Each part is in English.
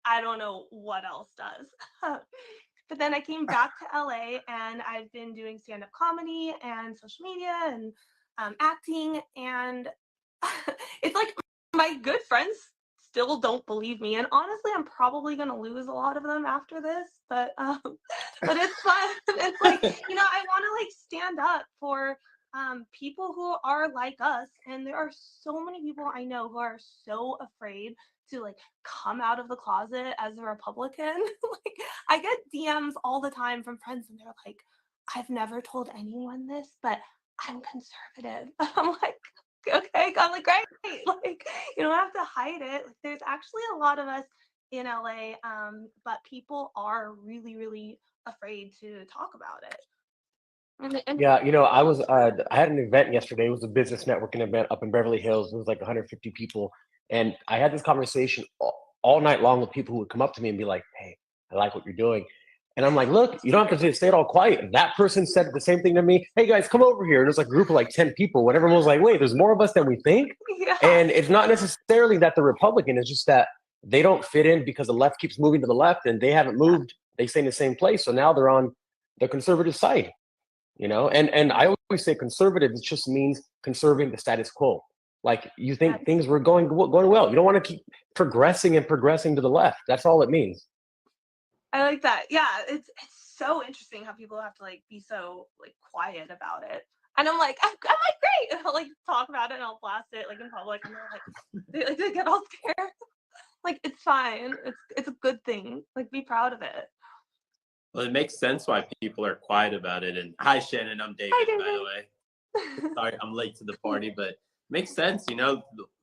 I don't know what else does. But then I came back to LA and I've been doing stand-up comedy and social media and acting. And it's like my good friends still don't believe me. And honestly, I'm probably going to lose a lot of them after this. But it's fun. It's like, I want to like stand up for people who are like us. And there are so many people I know who are so afraid to like come out of the closet as a Republican. Like I get DMs all the time from friends and they're like, I've never told anyone this, but I'm conservative. I'm like, okay, I'm like, great. Like, you don't have to hide it. Like, there's actually a lot of us in LA, but people are really, really afraid to talk about it. And Yeah, I had an event yesterday. It was a business networking event up in Beverly Hills. It was like 150 people, and I had this conversation all night long with people who would come up to me and be like, "Hey, I like what you're doing," and I'm like, "Look, you don't have to just stay it all quiet." That person said the same thing to me. "Hey guys, come over here." And there's like a group of like 10 people. When everyone was like, "Wait, there's more of us than we think," yeah, and it's not necessarily that they're Republican. It's just that they don't fit in because the left keeps moving to the left, and they haven't moved. They stay in the same place, so now they're on the conservative side. And I always say conservative, it just means conserving the status quo. Like you think things were going well. You don't want to keep progressing and progressing to the left. That's all it means. I like that. Yeah, it's so interesting how people have to like be so like quiet about it. And I'm like, I'm like great. And I'll like talk about it and I'll blast it like in public and they get all scared. Like it's fine. It's a good thing. Like be proud of it. Well, it makes sense why people are quiet about it. And hi, Shannon, I'm David, Hi, by the way. Sorry, I'm late to the party, but it makes sense.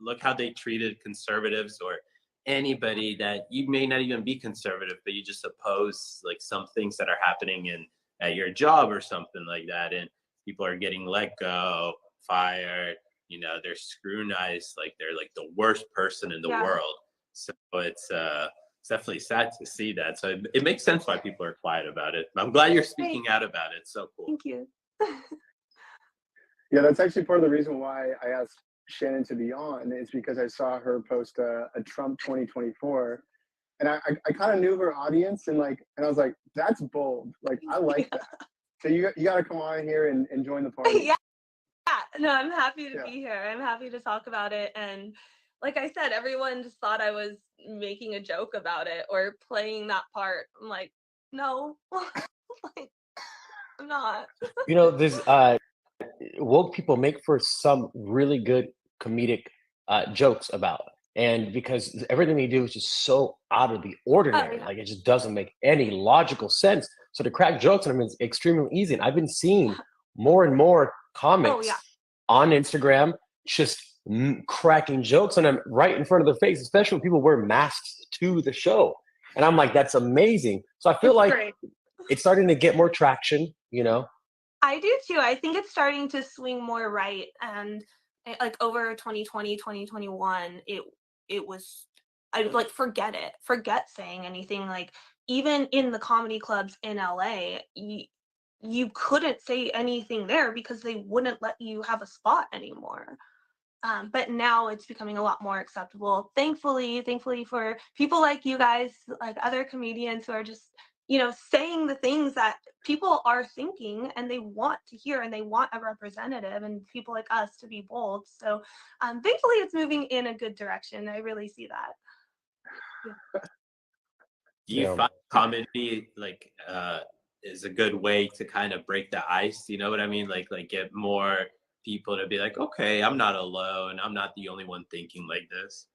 Look how they treated conservatives or anybody that you may not even be conservative, but you just oppose like some things that are happening at your job or something like that. And people are getting let go, fired, they're scrutinized like they're like the worst person in the Yeah. world. So it's definitely sad to see that. So it makes sense why people are quiet about it. I'm glad you're speaking out about it. So cool. Thank you. Yeah, that's actually part of the reason why I asked Shannon to be on, is because I saw her post a Trump 2024, and I kind of knew her audience, and I was like, that's bold. Like I like that. So you got to come on here and join the party. Yeah. No, I'm happy to be here. I'm happy to talk about it. And like I said, everyone just thought I was making a joke about it or playing that part. I'm like, no, like, I'm not. There's woke people make for some really good comedic jokes about. And because everything they do is just so out of the ordinary, like it just doesn't make any logical sense. So to crack jokes on them is extremely easy. And I've been seeing more and more comics on Instagram just cracking jokes on them right in front of their face, especially when people wear masks to the show. And I'm like, that's amazing. So I feel like it's starting to get more traction, I do too. I think it's starting to swing more right. And like over 2020, 2021, it was, I like, forget it. Forget saying anything. Like even in the comedy clubs in LA, you couldn't say anything there because they wouldn't let you have a spot anymore. But now it's becoming a lot more acceptable. Thankfully for people like you guys, like other comedians who are just, saying the things that people are thinking and they want to hear, and they want a representative and people like us to be bold. So thankfully it's moving in a good direction. I really see that. Yeah. Do you find comedy like is a good way to kind of break the ice? You know what I mean? Like get more people to be like, okay, I'm not alone. I'm not the only one thinking like this.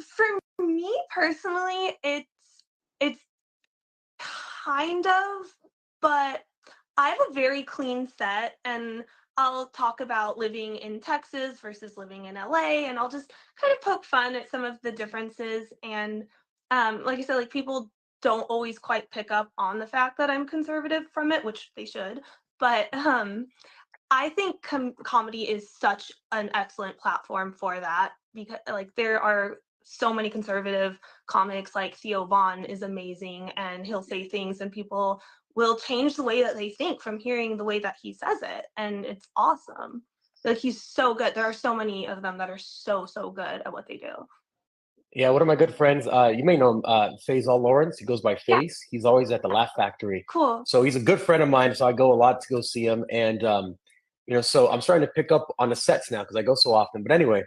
For me personally, it's kind of, but I have a very clean set, and I'll talk about living in Texas versus living in LA, and I'll just kind of poke fun at some of the differences. And like I said, like people don't always quite pick up on the fact that I'm conservative from it, which they should. But I think comedy is such an excellent platform for that, because like there are so many conservative comics. Like Theo Vaughn is amazing, and he'll say things and people will change the way that they think from hearing the way that he says it, and it's awesome. Like he's so good. There are so many of them that are so good at what they do. Yeah, one of my good friends, you may know him, Faisal Lawrence. He goes by Yeah. Face. He's always at the Laugh Factory. Cool. So he's a good friend of mine. So I go a lot to go see him. And, so I'm starting to pick up on the sets now because I go so often. But anyway,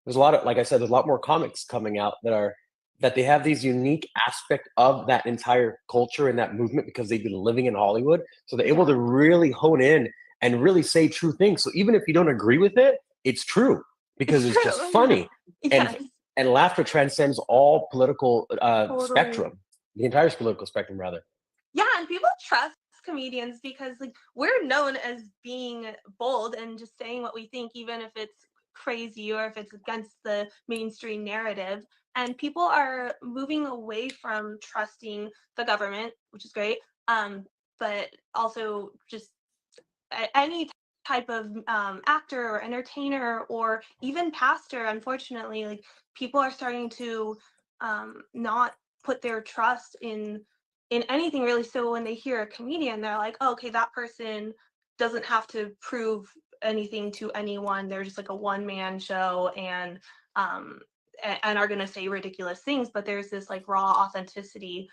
there's a lot of, like I said, there's a lot more comics coming out that they have these unique aspect of that entire culture and that movement because they've been living in Hollywood. So they're able to really hone in and really say true things. So even if you don't agree with it, it's true because it's just true. funny. Yes. And laughter transcends all political Totally. spectrum, the entire political spectrum, rather. Yeah, and people trust comedians because like we're known as being bold and just saying what we think, even if it's crazy or if it's against the mainstream narrative. And people are moving away from trusting the government, which is great. But also just any type of actor or entertainer or even pastor. Unfortunately, like people are starting to not put their trust in anything really. So when they hear a comedian, they're like, oh, okay, that person doesn't have to prove anything to anyone. They're just like a one-man show um and are going to say ridiculous things, but there's this like raw authenticity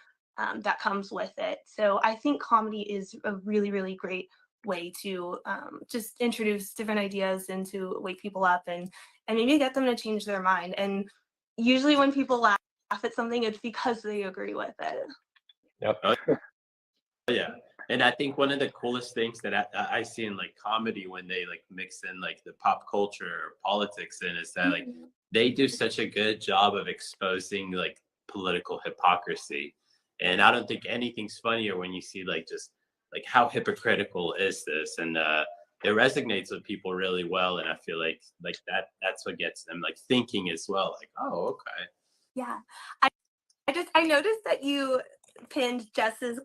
that comes with it. So I think comedy is a really, really great way to just introduce different ideas and to wake people up and maybe get them to change their mind. And usually when people laugh at something, it's because they agree with it. Yep. Yeah. And I think one of the coolest things that I see in like comedy when they like mix in like the pop culture or politics in is that like they do such a good job of exposing like political hypocrisy. And I don't think anything's funnier when you see like just like how hypocritical is this, and it resonates with people really well. And I feel like that's what gets them like thinking as well. Like, oh, okay. Yeah, I noticed that you pinned Jess's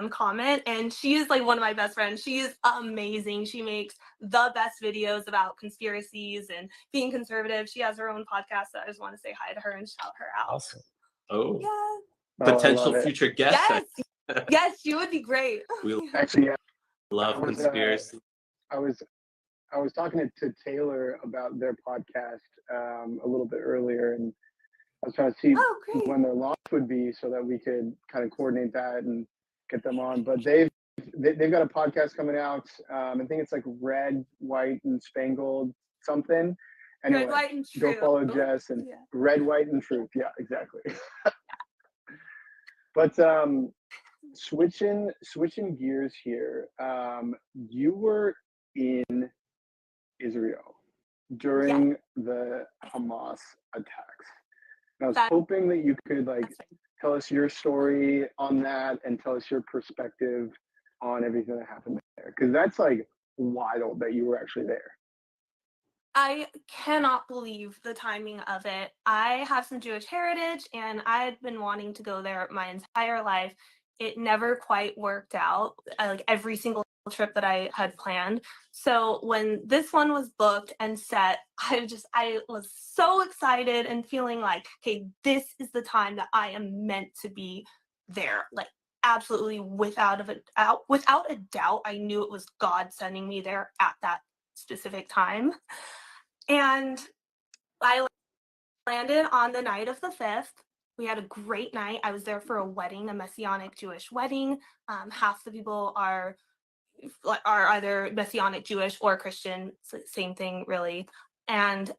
comment, and she is like one of my best friends. She is amazing. She makes the best videos about conspiracies and being conservative. She has her own podcast, so I just want to say hi to her and shout her out. Awesome. Oh, yeah. Potential future guest. Yes. Yes, she would be great. We Actually, yeah, love conspiracy. I was talking to Taylor about their podcast a little bit earlier, and I was trying to see when their launch would be so that we could kind of coordinate that and get them on. But they've got a podcast coming out. I think it's like Red, White, and Spangled something. Anyway, Red, White, and go True. follow Jess and Red, White, and Truth. Yeah, exactly. But switching gears here, you were in Israel during the Hamas attacks. And I was hoping that you could like tell us your story on that and tell us your perspective on everything that happened there, because that's like wild that you were actually there. I cannot believe the timing of it. I have some Jewish heritage and I had been wanting to go there my entire life. It never quite worked out, like every single trip that I had planned. So when this one was booked and set, I was so excited and feeling like, okay, this is the time that I am meant to be there. Like absolutely without a doubt, I knew it was God sending me there at that specific time. And I landed on the night of the 5th. We had a great night. I was there for a wedding, a Messianic Jewish wedding. Half the people are either Messianic Jewish or Christian, same thing really. And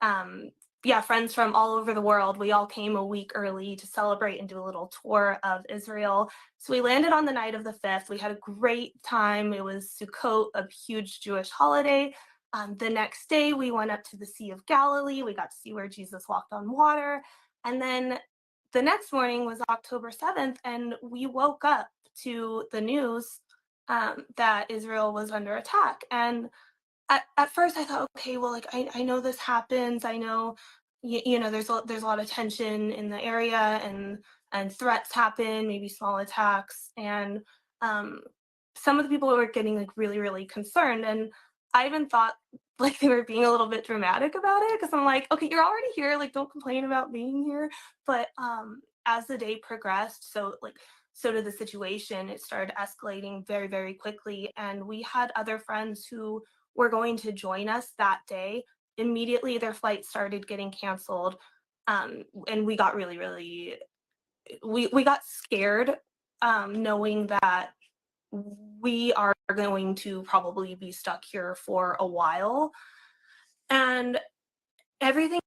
friends from all over the world. We all came a week early to celebrate and do a little tour of Israel. So we landed on the night of the 5th. We had a great time. It was Sukkot, a huge Jewish holiday. The next day, we went up to the Sea of Galilee. We got to see where Jesus walked on water. And then the next morning was October 7th, and we woke up to the news that Israel was under attack. And at first I thought, okay, well, like I know this happens. I know, there's a lot of tension in the area and threats happen, maybe small attacks. And some of the people were getting like really, really concerned. And I even thought like they were being a little bit dramatic about it because I'm like, okay, you're already here. Like, don't complain about being here. But as the day progressed, so did the situation. It started escalating very, very quickly. And we had other friends who were going to join us that day. Immediately, their flights started getting canceled. And we got really, we got scared, knowing that we are going to probably be stuck here for a while. And everything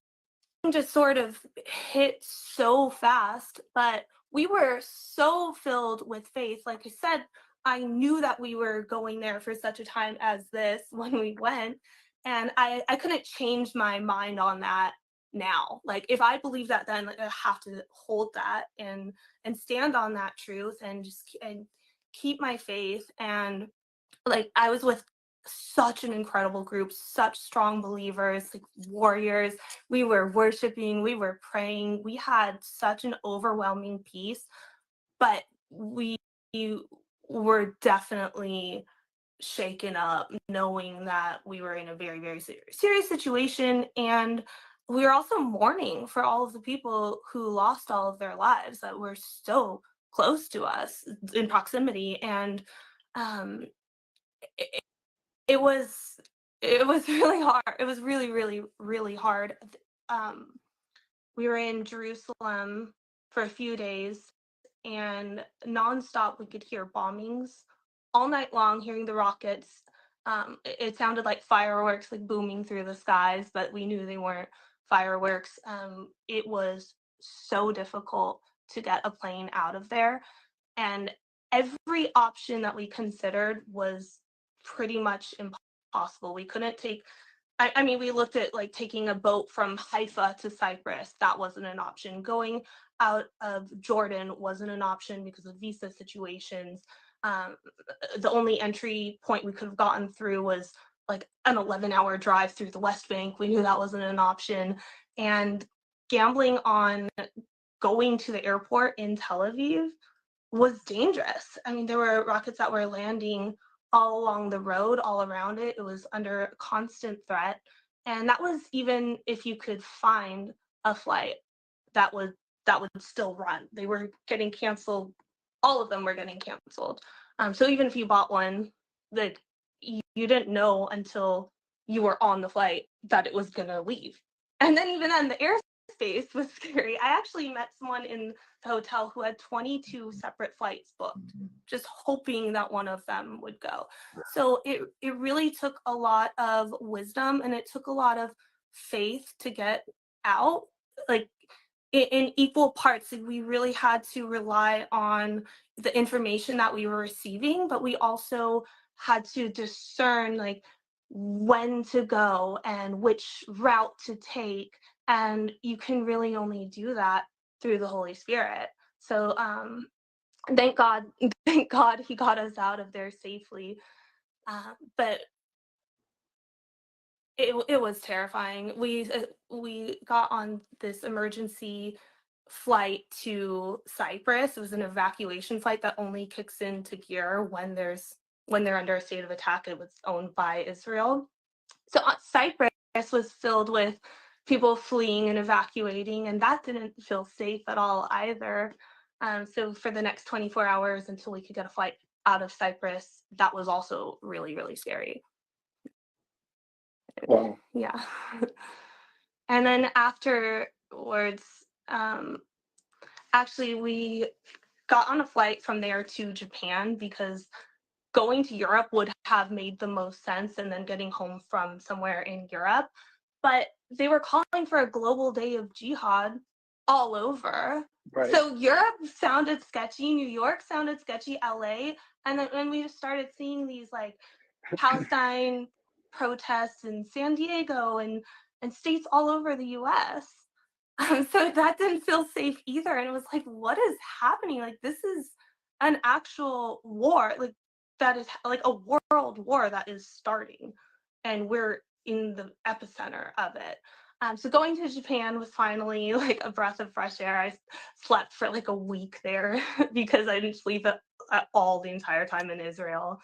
just sort of hit so fast, but we were so filled with faith. Like I said, I knew that we were going there for such a time as this when we went, and I couldn't change my mind on that now. Like if I believe that then, like I have to hold that and stand on that truth and just and keep my faith. And like I was with such an incredible group, such strong believers, like warriors. We were worshiping, we were praying, we had such an overwhelming peace, but we were definitely shaken up knowing that we were in a very serious situation. And we were also mourning for all of the people who lost all of their lives that were so close to us in proximity. And um it, it was it was really hard. It was really hard. um we were in Jerusalem for a few days, and nonstop we could hear bombings all night long, hearing the rockets. It sounded like fireworks like booming through the skies, but we knew they weren't fireworks. It was so difficult to get a plane out of there, and every option that we considered was pretty much impossible. We couldn't take, I mean, we looked at like taking a boat from Haifa to Cyprus. That wasn't an option. Going out of Jordan wasn't an option because of visa situations. Um, the only entry point we could have gotten through was like an 11-hour drive through the West Bank. We knew that wasn't an option. And gambling on going to the airport in Tel Aviv was dangerous. I mean, there were rockets that were landing all along the road, all around it. It was under constant threat. And that was even if you could find a flight that would still run. They were getting canceled. All of them were getting canceled. So even if you bought one, that you didn't know until you were on the flight that it was gonna leave. And then even then, the airspace was scary. I actually met someone in the hotel who had 22 separate flights booked, just hoping that one of them would go. So it really took a lot of wisdom, and it took a lot of faith to get out. Like in equal parts, like, we really had to rely on the information that we were receiving, but we also had to discern like when to go and which route to take. And you can really only do that through the Holy Spirit. So thank God, thank God he got us out of there safely. But it was terrifying. We got on this emergency flight to Cyprus. It was an evacuation flight that only kicks into gear when they're under a state of attack. It was owned by Israel. So Cyprus was filled with people fleeing and evacuating, and that didn't feel safe at all either. So for the next 24 hours until we could get a flight out of Cyprus, that was also really scary. Wow. Yeah. And then afterwards, actually we got on a flight from there to Japan because going to Europe would have made the most sense, and then getting home from somewhere in Europe. But they were calling for a global day of jihad all over. Right. So Europe sounded sketchy, New York sounded sketchy, LA. And then when we started seeing these like Palestine protests in San Diego and states all over the US. So that didn't feel safe either. And it was like, what is happening? Like, this is an actual war. Like, that is like a world war that is starting, and we're in the epicenter of it. So going to Japan was finally like a breath of fresh air. I slept for like a week there because I didn't sleep at all the entire time in Israel.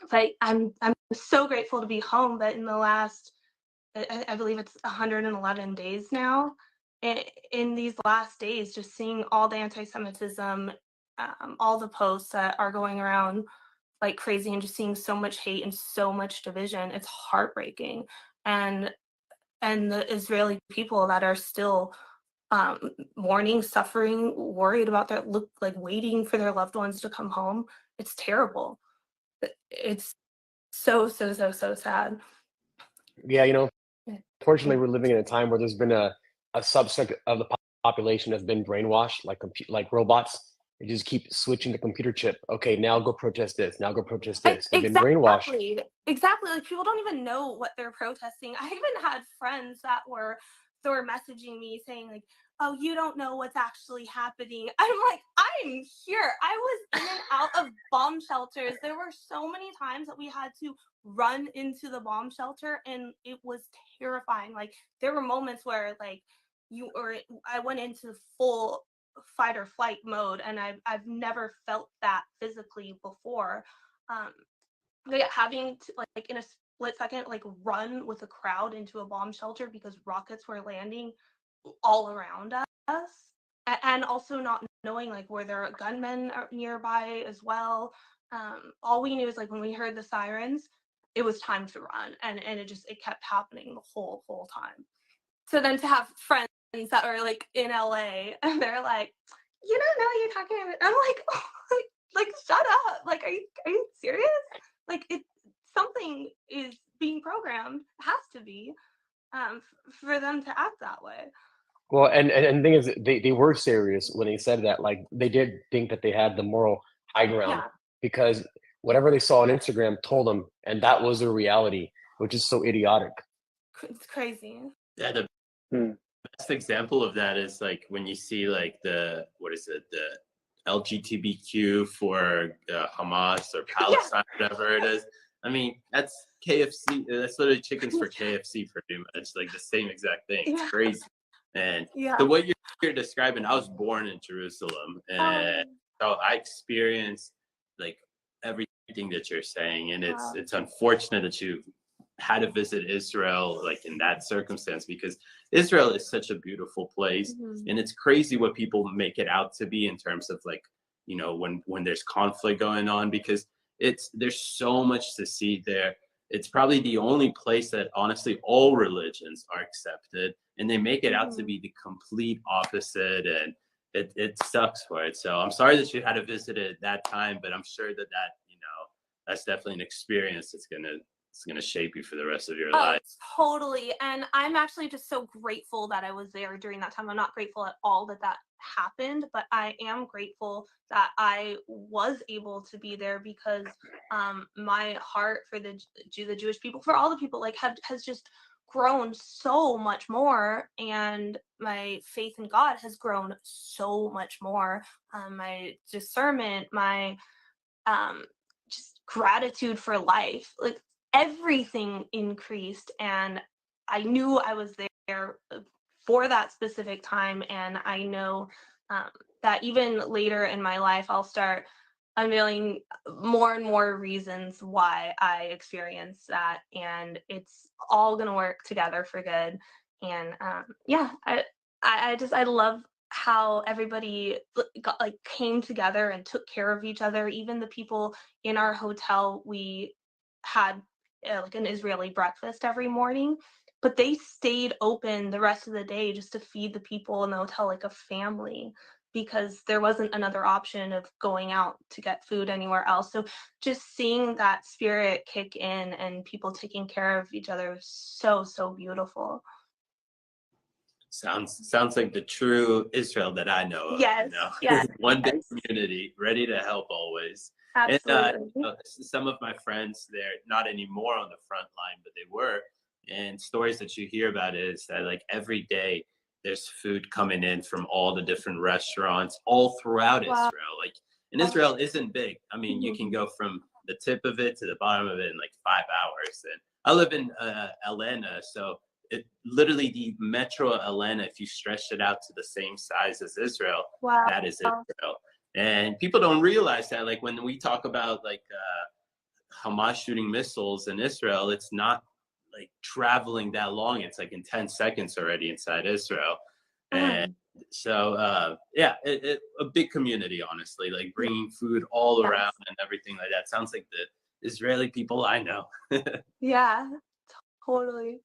But I'm so grateful to be home. But in the last, I believe it's 111 days now, in these last days, just seeing all the anti-Semitism, all the posts that are going around like crazy, and just seeing so much hate and so much division, it's heartbreaking. And and the Israeli people that are still mourning, suffering, worried about their waiting for their loved ones to come home. It's terrible. It's so sad. Yeah, you know, Yeah. fortunately, we're living in a time where there's been a subset of the population that's been brainwashed, like robots. They just keep switching the computer chip. Okay, now go protest this. Now go protest this. They've been brainwashed. Exactly. Like people don't even know what they're protesting. I even had friends that were messaging me saying like, "Oh, you don't know what's actually happening." I'm like, I'm here. I was in and out of bomb shelters. There were so many times that we had to run into the bomb shelter, and it was terrifying. Like there were moments where like I went into full fight or flight mode, and I've never felt that physically before. Having to like in a split second like run with a crowd into a bomb shelter because rockets were landing all around us, and also not knowing like were there gunmen nearby as well. All we knew is like when we heard the sirens, it was time to run, and it kept happening the whole time. So then to have friends that are like in LA and they're like, you don't know what you're talking about. I'm like, oh, like shut up. Like, are you serious? Like something is being programmed, has to be, for them to act that way. Well, and the thing is, they were serious when they said that. Like they did think that they had the moral high ground because whatever they saw on Instagram told them, and that was their reality, which is so idiotic. It's crazy. Yeah, the best example of that is like when you see like the LGBTQ for Hamas or Palestine, whatever it is. I mean, that's KFC. That's literally chickens for KFC pretty much. Like the same exact thing. It's crazy. And the way you're describing, I was born in Jerusalem, and so I experienced like everything that you're saying. And it's unfortunate that you had to visit Israel like in that circumstance, because Israel is such a beautiful place, and it's crazy what people make it out to be in terms of like, you know, when there's conflict going on, because there's so much to see there. It's probably the only place that honestly all religions are accepted, and they make it out to be the complete opposite, and it sucks for it. So I'm sorry that you had to visit it at that time, but I'm sure that you know, that's definitely an experience that's gonna shape you for the rest of your life. Totally. And I'm actually just so grateful that I was there during that time. I'm not grateful at all that happened, but I am grateful that I was able to be there because my heart for the Jewish people, for all the people, like has just grown so much more, and my faith in God has grown so much more. My discernment, my just gratitude for life, like everything increased, and I knew I was there for that specific time, and I know that even later in my life I'll start unveiling more and more reasons why I experienced that, and it's all gonna work together for good. And I love how everybody came together and took care of each other. Even the people in our hotel, we had like an Israeli breakfast every morning, but they stayed open the rest of the day just to feed the people in the hotel like a family, because there wasn't another option of going out to get food anywhere else. So just seeing that spirit kick in and people taking care of each other was so beautiful. Sounds like the true Israel that I know of. Yes, you know? yes. One big community, ready to help always. Absolutely. And some of my friends, they're not anymore on the front line, but they were. And stories that you hear about is that like every day there's food coming in from all the different restaurants all throughout Israel. Like, and Israel isn't big. I mean, you can go from the tip of it to the bottom of it in like 5 hours. And I live in Atlanta, so literally the metro Atlanta, if you stretch it out to the same size as Israel, that is Israel. And people don't realize that, like when we talk about like Hamas shooting missiles in Israel, it's not like traveling that long. It's like in 10 seconds already inside Israel. And so a big community, honestly, like bringing food all around and everything like that. Sounds like the Israeli people I know. Yeah, totally.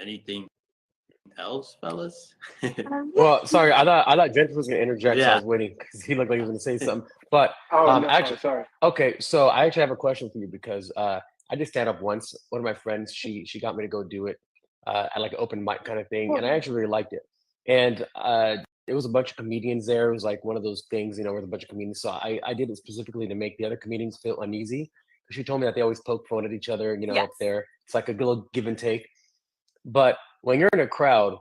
Anything else, fellas? Well, sorry, I thought Jennifer was gonna interject, so I Yeah. was waiting because he looked like he was gonna say something. But Oh no, actually, sorry. okay, so I actually have a question for you because I did stand up once. One of my friends, she got me to go do it at like an open mic kind of thing, and I actually really liked it. And it was a bunch of comedians there. It was like one of those things, you know, with a bunch of comedians. So I did it specifically to make the other comedians feel uneasy. She told me that they always poke fun at each other, you know, Yes. up there. It's like a little give and take. But when you're in a crowd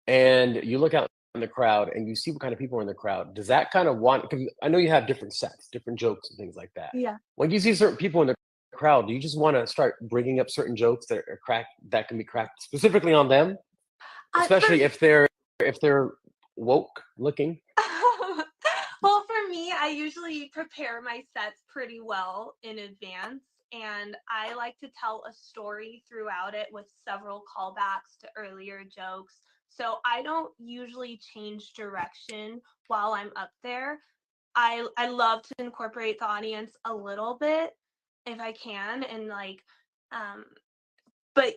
and you look out in the crowd and you see what kind of people are in the crowd, does that kind of want? Because I know you have different sets, different jokes and things like that. Yeah. When you see certain people in the crowd, do you just want to start bringing up certain jokes that are cracked that can be cracked specifically on them, especially if they're woke looking? Well, for me, I usually prepare my sets pretty well in advance, and I like to tell a story throughout it with several callbacks to earlier jokes. So I don't usually change direction while I'm up there. I love to incorporate the audience a little bit if I can, and like, um, but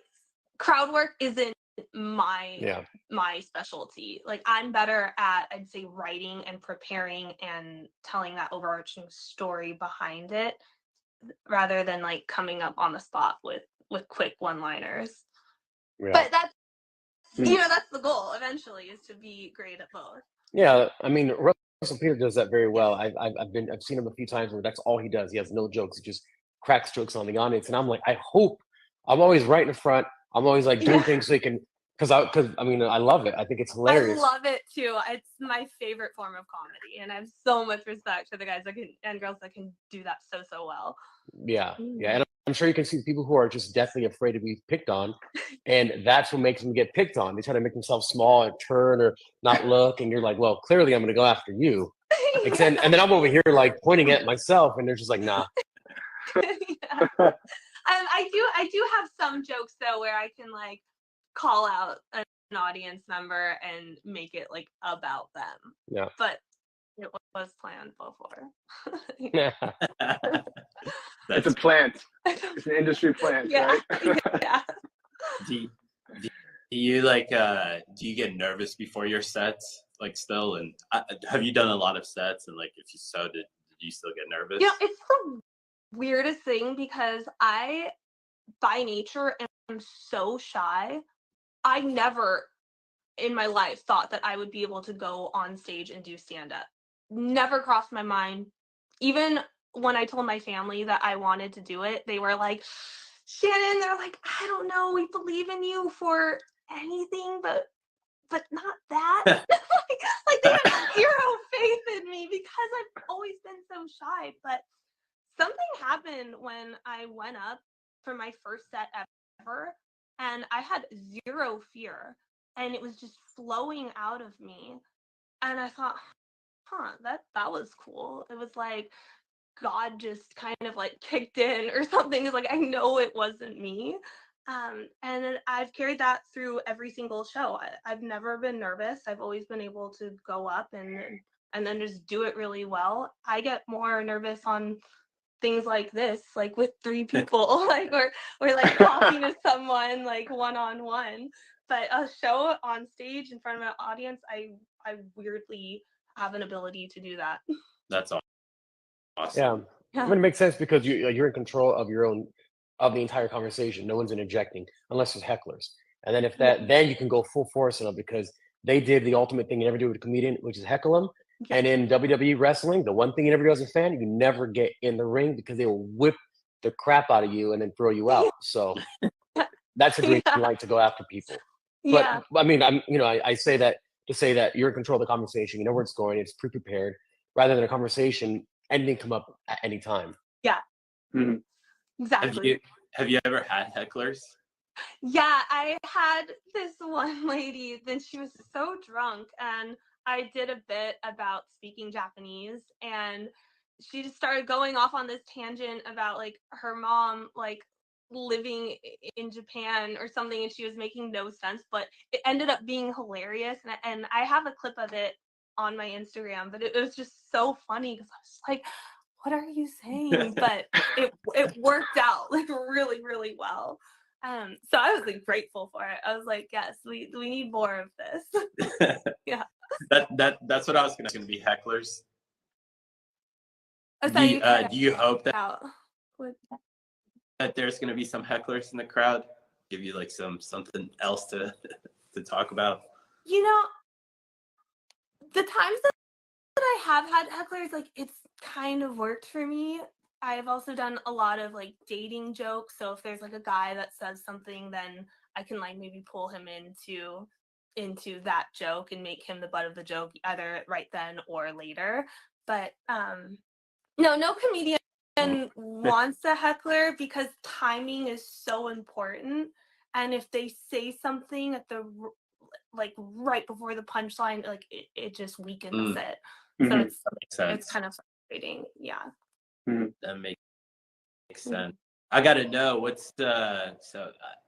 crowd work isn't my Yeah. my specialty. Like I'm better at, I'd say, writing and preparing and telling that overarching story behind it rather than like coming up on the spot with quick one-liners. Yeah. But that's that's the goal eventually, is to be great at both. Yeah, I mean, Russell Peter does that very well. I've seen him a few times where that's all he does. He has no jokes. He just cracks jokes on the audience, and I'm like, I hope I'm always right in the front. I'm always like doing things so he can, because I mean, I love it. I think it's hilarious. I love it too. It's my favorite form of comedy, and I have so much respect for the guys that can and girls that can do that so well. Yeah, and I'm sure you can see people who are just deathly afraid to be picked on, and that's what makes them get picked on. They try to make themselves small and turn or not look, and you're like, well, clearly I'm going to go after you. And then I'm over here like pointing at myself, and they're just like, nah. Yeah. I do have some jokes though where I can like call out an audience member and make it like about them. Yeah. But it was planned before. It's a plant. It's an industry plant, Yeah. right? Yeah. Do you like do you get nervous before your sets like still, and have you done a lot of sets, and like if you so did you still get nervous? You know, it's the weirdest thing because I by nature am so shy. I never in my life thought that I would be able to go on stage and do stand up. Never crossed my mind. Even when I told my family that I wanted to do it, they were like, Shannon, they're like, I don't know, we believe in you for anything, but not that. like they had zero faith in me because I've always been so shy. But something happened when I went up for my first set ever, and I had zero fear, and it was just flowing out of me. And I thought, that was cool. It was like God just kind of like kicked in or something. It's like I know it wasn't me. And then I've carried that through every single show. I've never been nervous. I've always been able to go up and then just do it really well. I get more nervous on things like this, like with 3 people, like or like talking to someone like one-on-one. But a show on stage in front of an audience, I weirdly have an ability to do that. That's awesome. Yeah, I mean, it makes sense because you're in control of your own of the entire conversation. No one's interjecting unless there's hecklers, and then if that, then you can go full force on them because they did the ultimate thing you never do with a comedian, which is heckle them. Yeah. And in WWE wrestling, the one thing you never do as a fan, you never get in the ring because they will whip the crap out of you and then throw you out. So that's a green light to go after people. But I mean, I say that to say that you're in control of the conversation. You know where it's going. It's pre-prepared, rather than a conversation anything come up at any time. Yeah. Mm-hmm. Exactly. Have you ever had hecklers? Yeah, I had this one lady, then she was so drunk, and I did a bit about speaking Japanese, and she just started going off on this tangent about like her mom like living in Japan or something, and she was making no sense, but it ended up being hilarious, and I have a clip of it on my Instagram, but it was just so funny because I was like, what are you saying? But it worked out like really, really well. So I was like grateful for it. I was like, yes, we need more of this. Yeah. That's what I was gonna be hecklers. I thought you cut Do you hope that out. What? there's gonna be some hecklers in the crowd? Give you like something else to talk about? You know, the times that I have had hecklers, like it's kind of worked for me. I've also done a lot of like dating jokes. So if there's like a guy that says something, then I can like maybe pull him into that joke and make him the butt of the joke either right then or later. But no comedian wants a heckler because timing is so important. And if they say something at the like right before the punchline, like it just weakens it. So That makes sense. it's kind of frustrating. Yeah. That makes sense. I gotta know what's the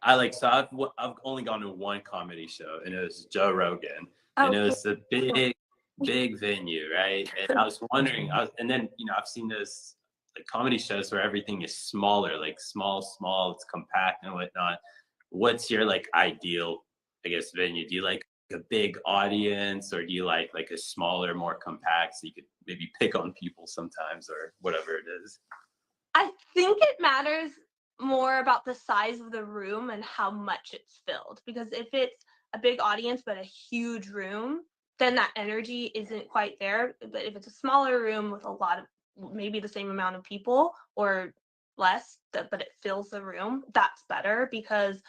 I've only gone to one comedy show, and it was Joe Rogan, and it was a big venue, right? And I was wondering, and then I've seen those like comedy shows where everything is smaller, like small, it's compact and whatnot. What's your like ideal, I guess, venue? Do you like a big audience, or do you like a smaller, more compact, so you could maybe pick on people sometimes, or whatever it is? I think it matters more about the size of the room and how much it's filled. Because if it's a big audience but a huge room, then that energy isn't quite there. But if it's a smaller room with a lot of maybe the same amount of people or less, but it fills the room, that's better because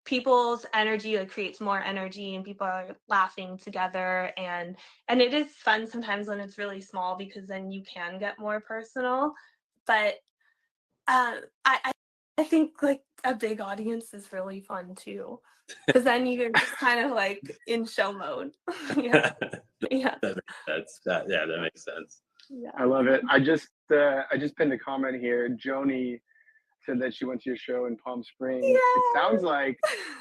people's energy like creates more energy and people are laughing together and it is fun sometimes when it's really small because then you can get more personal. But I think like a big audience is really fun too, because then you're just kind of like in show mode. Yeah. That makes sense. Yeah. I love it. I just pinned a comment here. Joni said that she went to your show in Palm Springs. Yeah. It sounds like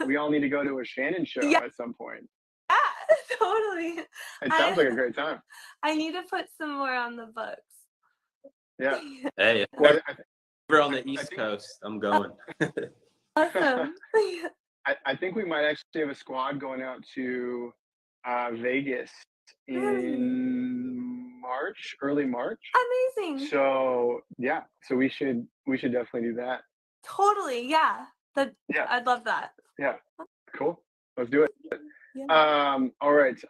we all need to go to a Shannon show at some point. Yeah, totally. It sounds like a great time. I need to put some more on the books. Yeah. Hey, Well, we're on the East Coast. I'm going. Awesome. I think we might actually have a squad going out to Vegas in March, early March. Amazing. So yeah, so we should definitely do that. Totally. Yeah. Yeah. I'd love that. Yeah. Cool. Let's do it. Yeah. All right.